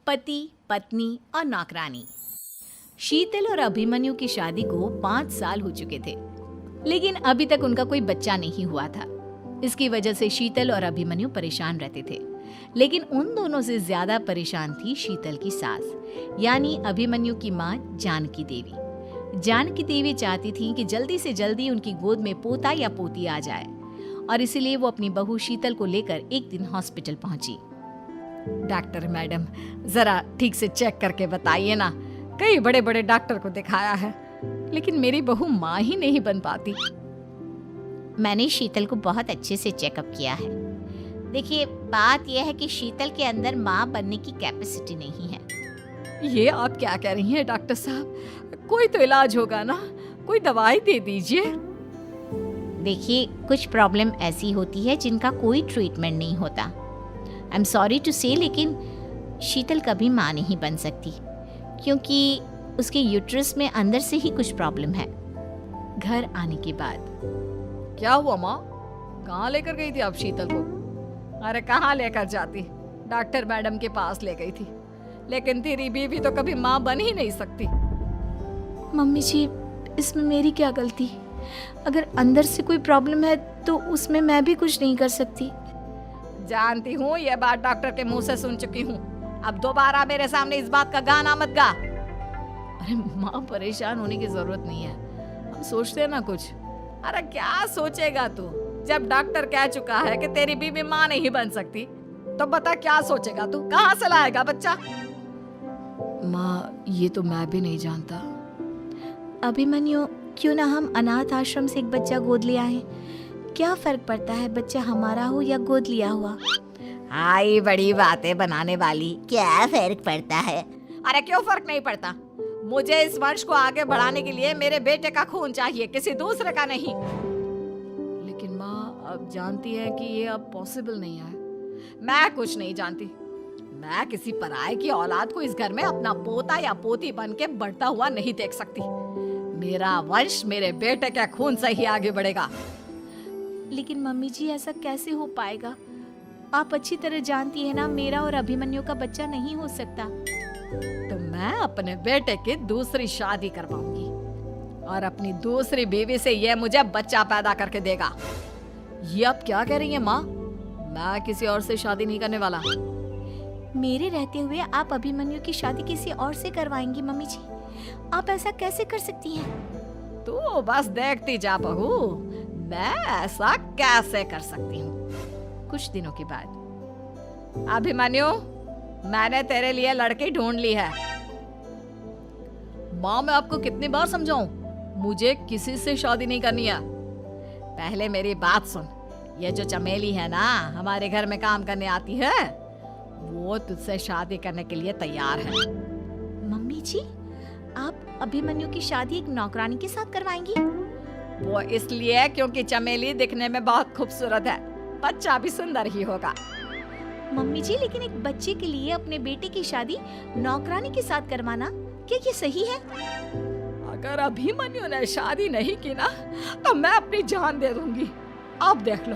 पति, पत्नी और नौकरानी। शीतल और अभिमन्यु की शादी को 5 साल हो चुके थे, लेकिन अभी तक उनका कोई बच्चा नहीं हुआ था। इसकी वजह से शीतल और अभिमन्यु परेशान रहते थे, लेकिन उन दोनों से ज्यादा परेशान थी शीतल की सास, यानी अभिमन्यु की माँ जानकी देवी। जानकी देवी चाहती थी कि जल्दी से जल्दी उनकी गोद में पोता या पोती आ जाए, और इसीलिए वो अपनी बहू शीतल को लेकर एक दिन हॉस्पिटल पहुंची। डॉक्टर मैडम, जरा ठीक से चेक करके बताइए ना। कई बड़े बड़े डॉक्टर को दिखाया है, लेकिन मेरी बहू माँ ही नहीं बन पाती। मैंने शीतल को बहुत अच्छे से चेकअप किया है। देखिए, बात यह है कि शीतल के अंदर माँ बनने की कैपेसिटी नहीं है। ये आप क्या कह रही हैं डॉक्टर साहब? कोई तो इलाज होगा ना, कोई दवाई दे दीजिए। देखिए, कुछ प्रॉब्लम ऐसी होती है जिनका कोई ट्रीटमेंट नहीं होता। आई एम सॉरी टू से, लेकिन शीतल कभी माँ नहीं बन सकती, क्योंकि उसके यूट्रस में अंदर से ही कुछ प्रॉब्लम है। घर आने के बाद क्या हुआ माँ? कहाँ लेकर गई थी आप शीतल को? अरे कहाँ लेकर जाती, डॉक्टर मैडम के पास ले गई थी, लेकिन तेरी बीवी तो कभी माँ बन ही नहीं सकती। मम्मी जी, इसमें मेरी क्या गलती? अगर अंदर से कोई प्रॉब्लम है तो उसमें मैं भी कुछ नहीं कर सकती। जानती हूँ, ये बात डॉक्टर के मुंह से सुन चुकी हूँ। अब दोबारा मेरे सामने इस बात का गाना मत गा। अरे माँ, परेशान होने की जरूरत नहीं है, हम सोचते हैं ना कुछ। अरे क्या सोचेगा तू? जब डॉक्टर कह चुका है कि तेरी बीवी माँ नहीं बन सकती, तो बता क्या सोचेगा तू? कहाँ से लाएगा बच्चा? माँ, ये तो मैं भी नहीं जानता। अभिमन्यु, क्यों ना हम अनाथ आश्रम से एक बच्चा गोद ले आए? क्या फर्क पड़ता है बच्चा हमारा हो या गोद लिया हुआ? आई बड़ी बातें बनाने वाली। क्या फर्क पड़ता है? अरे क्यों फर्क नहीं पड़ता? मुझे इस वंश को आगे बढ़ाने के लिए मेरे बेटे का खून चाहिए, किसी दूसरे का नहीं। लेकिन माँ, अब जानती है कि ये अब पॉसिबल नहीं है। मैं कुछ नहीं जानती। मैं किसी पराये की औलाद को इस घर में अपना पोता या पोती बन के बढ़ता हुआ नहीं देख सकती। मेरा वंश मेरे बेटे के खून से ही आगे बढ़ेगा। लेकिन मम्मी जी, ऐसा कैसे हो पाएगा? आप अच्छी तरह जानती है ना, मेरा और अभिमन्यु का बच्चा नहीं हो सकता। तो मैं अपने बेटे की दूसरी शादी करवाऊंगी, और अपनी दूसरी बीवी से ये मुझे बच्चा पैदा करके देगा। ये आप क्या कह रही हैं माँ? मैं किसी और से शादी नहीं करने वाला। मेरे रहते हुए आप अभिमन्यु की शादी किसी और से करवाएंगी? मम्मी जी, आप ऐसा कैसे कर सकती हैं? तू बस देखती जा बहू, मैं ऐसा कैसे कर सकती हूँ। कुछ दिनों के बाद, अभिमन्यु, मैंने तेरे लिए लड़की ढूंढ ली है। माँ, मैं आपको कितनी बार समझाऊं? मुझे किसी से शादी नहीं करनी है। पहले मेरी बात सुन। ये जो चमेली है ना, हमारे घर में काम करने आती है, वो तुझसे शादी करने के लिए तैयार है। मम्मी जी, आप अभिमन्यु की शादी एक नौकरानी के साथ करवाएंगी? वो इसलिए क्योंकि चमेली दिखने में बहुत खूबसूरत है, बच्चा भी सुंदर ही होगा। मम्मी जी, लेकिन एक बच्चे के लिए अपने बेटे की शादी नौकरानी के साथ करवाना, क्या ये सही है? अगर अभिमन्यु ने शादी नहीं की ना, तो मैं अपनी जान दे दूंगी। अब देख लो,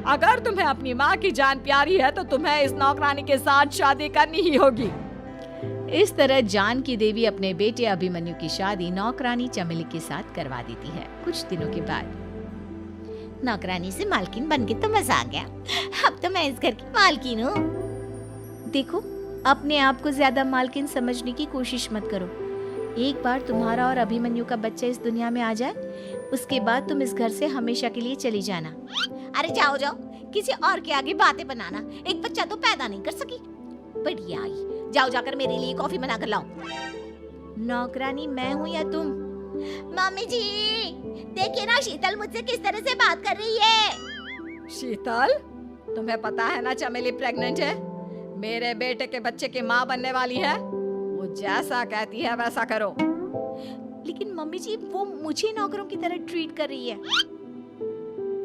अगर तुम्हें अपनी माँ की जान प्यारी है तो तुम्हें इस नौकरानी के साथ शादी करनी ही होगी। इस तरह जानकी देवी अपने बेटे अभिमन्यु की शादी नौकरानी चमेली के साथ करवा देती है। कुछ दिनों के बाद, नौकरानी से मालकिन बन के तो मजा आ गया। अब तो मैं इस घर की मालकिन हूँ। देखो, अपने आप को ज्यादा मालकिन समझने की कोशिश मत करो। एक बार तुम्हारा और अभिमन्यु का बच्चा इस दुनिया में आ जाए, उसके बाद तुम इस घर से हमेशा के लिए चली जाना। अरे जाओ जाओ, किसी और के आगे बातें बनाना। एक बच्चा तो पैदा नहीं कर सकी, बढ़िया आई। जाओ जाकर मेरे लिए कॉफी बना कर लाओ। नौकरानी मैं हूँ या तुम? मम्मी जी, देखिए ना शीतल मुझसे किस तरह से बात कर रही है। शीतल, तुम्हें पता है ना चमेली प्रेग्नेंट है, मेरे बेटे के बच्चे की माँ बनने वाली है। वो जैसा कहती है वैसा करो। लेकिन मम्मी जी, वो मुझे नौकरों की तरह ट्रीट कर रही है।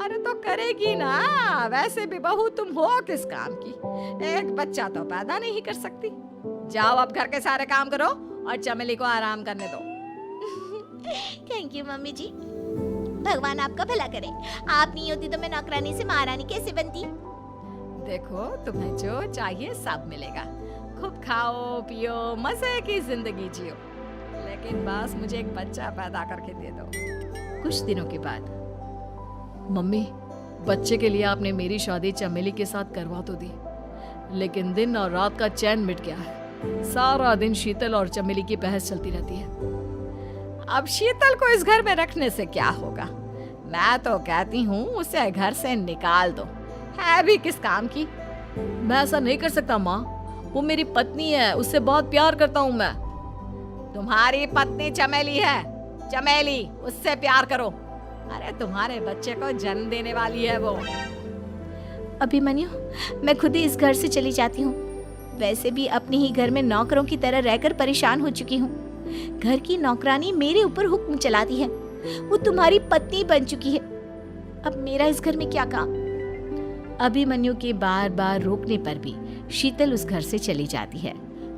अरे तो करेगी ना, वैसे भी बहू तुम हो किस काम की? एक बच्चा तो पैदा नहीं कर सकती। जाओ अब घर के सारे काम करो और चमेली को आराम करने दो। थैंक यू मम्मी जी, भगवान आपका भला करे। आप नहीं होती तो मैं नौकरानी से महारानी कैसे बनती। देखो, तुम्हें जो चाहिए सब मिलेगा। खूब खाओ पियो, मजे की जिंदगी जियो, लेकिन बस मुझे एक बच्चा पैदा करके दे दो। कुछ दिनों के बाद, मम्मी, बच्चे के लिए आपने मेरी शादी चमेली के साथ करवा तो दी, लेकिन दिन और रात का चैन मिट गया है। सारा दिन शीतल और चमेली की बहस चलती रहती है। अब शीतल को इस घर में रखने से क्या होगा? मैं तो कहती हूँ उसे घर से निकाल दो, है भी किस काम की। मैं ऐसा नहीं कर सकता माँ, वो मेरी पत्नी है, उससे बहुत प्यार करता हूँ मैं। तुम्हारी पत्नी चमेली है, चमेली, उससे प्यार करो। अरे तुम्हारे बच्चे को जन्म देने वाली है वो। अभिमन्यु, मैं खुद ही इस घर से चली जाती हूँ। वैसे भी अपने ही घर में नौकरों की तरह रहकर परेशान हो चुकी हूँ। घर की नौकरानी मेरे ऊपर हुक्म चलाती है, वो तुम्हारी पत्नी बन चुकी है। अब मेरा इस घर में क्या काम? अभिमन्यु के बार बार रोकने पर भी शीतल उस घर से चली जाती है।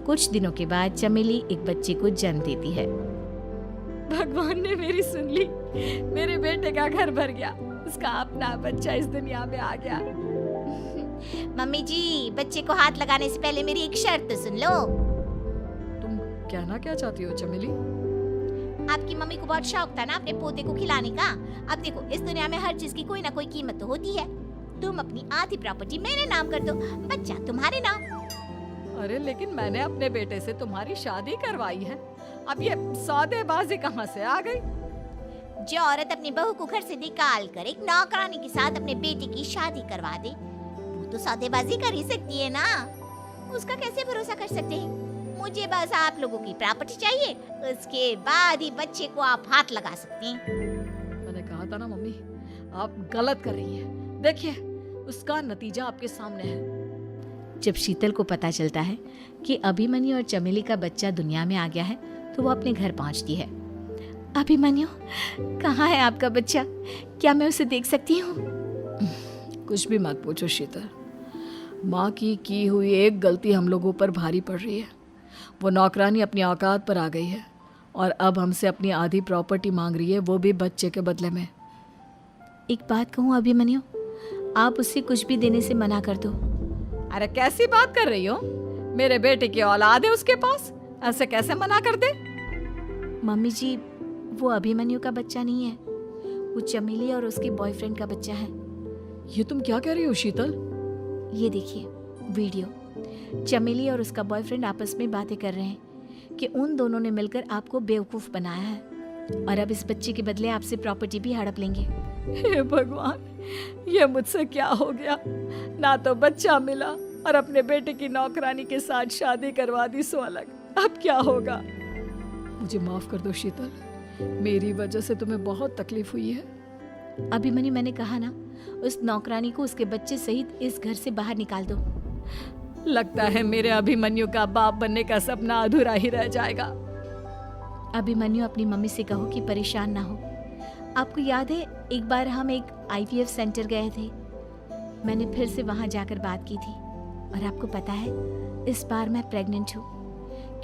कुछ दिनों के बाद चमेली एक बच्चे को जन्म देती है। भगवान ने मेरी सुन ली, मेरे बेटे का घर भर गया, उसका अपना बच्चा इस दुनिया में आ गया। मम्मी जी, बच्चे को हाथ लगाने से पहले मेरी एक शर्त तो सुन लो। तुम कहना क्या चाहती हो चमेली? आपकी मम्मी को बहुत शौक था ना अपने पोते को खिलाने का। अब देखो, इस दुनिया में हर चीज की कोई ना कोई कीमत तो होती है। तुम अपनी आधी प्रॉपर्टी मेरे नाम कर दो, बच्चा तुम्हारे नाम। अरे लेकिन मैंने अपने बेटे से तुम्हारी शादी करवाई है, अब ये सौदेबाजी कहाँ से आ गई? जो औरत अपनी बहू को घर से निकाल कर एक नौकरानी के साथ अपने बेटे की शादी करवा दे, वो तो सौदेबाजी कर ही सकती है ना। उसका कैसे भरोसा कर सकते हैं? मुझे बस आप लोगों की प्रॉपर्टी चाहिए, उसके बाद ही बच्चे को आप हाथ लगा सकते हैं। मैंने कहा था ना मम्मी, आप गलत कर रही हैं। देखिए, उसका नतीजा आपके सामने है। जब शीतल को पता चलता है कि अभिमन्यु और चमेली का बच्चा दुनिया में आ गया है, तो वो अपने घर पहुंचती है। अभिमन्यु, कहाँ है आपका बच्चा? क्या मैं उसे देख सकती हूँ? कुछ भी मत पूछो शीतल, माँ की हुई एक गलती हम लोगों पर भारी पड़ रही है। वो नौकरानी अपनी औकात पर आ गई है और अब हमसे अपनी आधी प्रॉपर्टी मांग रही है, वो भी बच्चे के बदले में। एक बात कहूँ अभिमन्यु, आप उससे कुछ भी देने से मना कर दो। अरे कैसी बात कर रही हो? मेरे बेटे की औलाद है उसके पास, ऐसे कैसे मना कर दे? मम्मी जी, वो अभिमन्यु का बच्चा नहीं है, वो चमेली और उसके बॉयफ्रेंड का बच्चा है। ये तुम क्या कह रही हो शीतल? ये देखिए वीडियो। चमेली और उसका बॉयफ्रेंड आपस में बातें कर रहे हैं कि उन दोनों ने मिलकर आपको बेवकूफ बनाया है और अब इस बच्चे के बदले आपसे प्रॉपर्टी भी हड़प लेंगे। हे भगवान, ये मुझसे क्या हो गया? ना तो बच्चा मिला और अपने बेटे की नौकरानी के साथ शादी करवा दी सो अलग। अब क्या होगा? मुझे माफ कर दो शीतल, मेरी वजह से तुम्हें बहुत तकलीफ हुई है। अभिमन्यु, मैंने कहा ना, उस नौकरानी को उसके बच्चे सहित इस घर से बाहर निकाल दो। लगता है मेरे अभिमन्यु का बाप बनने का सपना अधूरा ही रह जाएगा। अभिमन्यु, अपनी मम्मी से कहो कि परेशान ना हो। आपको याद है एक बार हम एक IVF सेंटर गए थे, मैंने फिर से वहां जाकर बात की थी और आपको पता है इस बार मैं प्रेग्नेंट हूँ,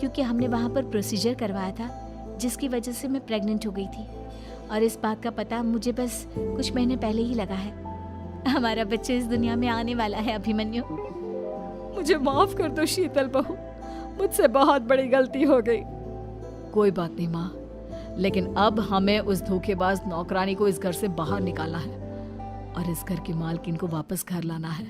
क्योंकि हमने वहां पर प्रोसीजर करवाया था जिसकी वजह से मैं प्रेग्नेंट हो गई थी और इस बात का पता मुझे बस कुछ महीने पहले ही लगा है। हमारा बच्चा इस दुनिया में आने वाला है अभिमन्यु। मुझे माफ कर दो शीतल बहू, मुझसे बहुत बड़ी गलती हो गई। कोई बात नहीं माँ, लेकिन अब हमें उस धोखेबाज नौकरानी को इस घर से बाहर निकालना है और इस घर की मालकिन को वापस घर लाना है।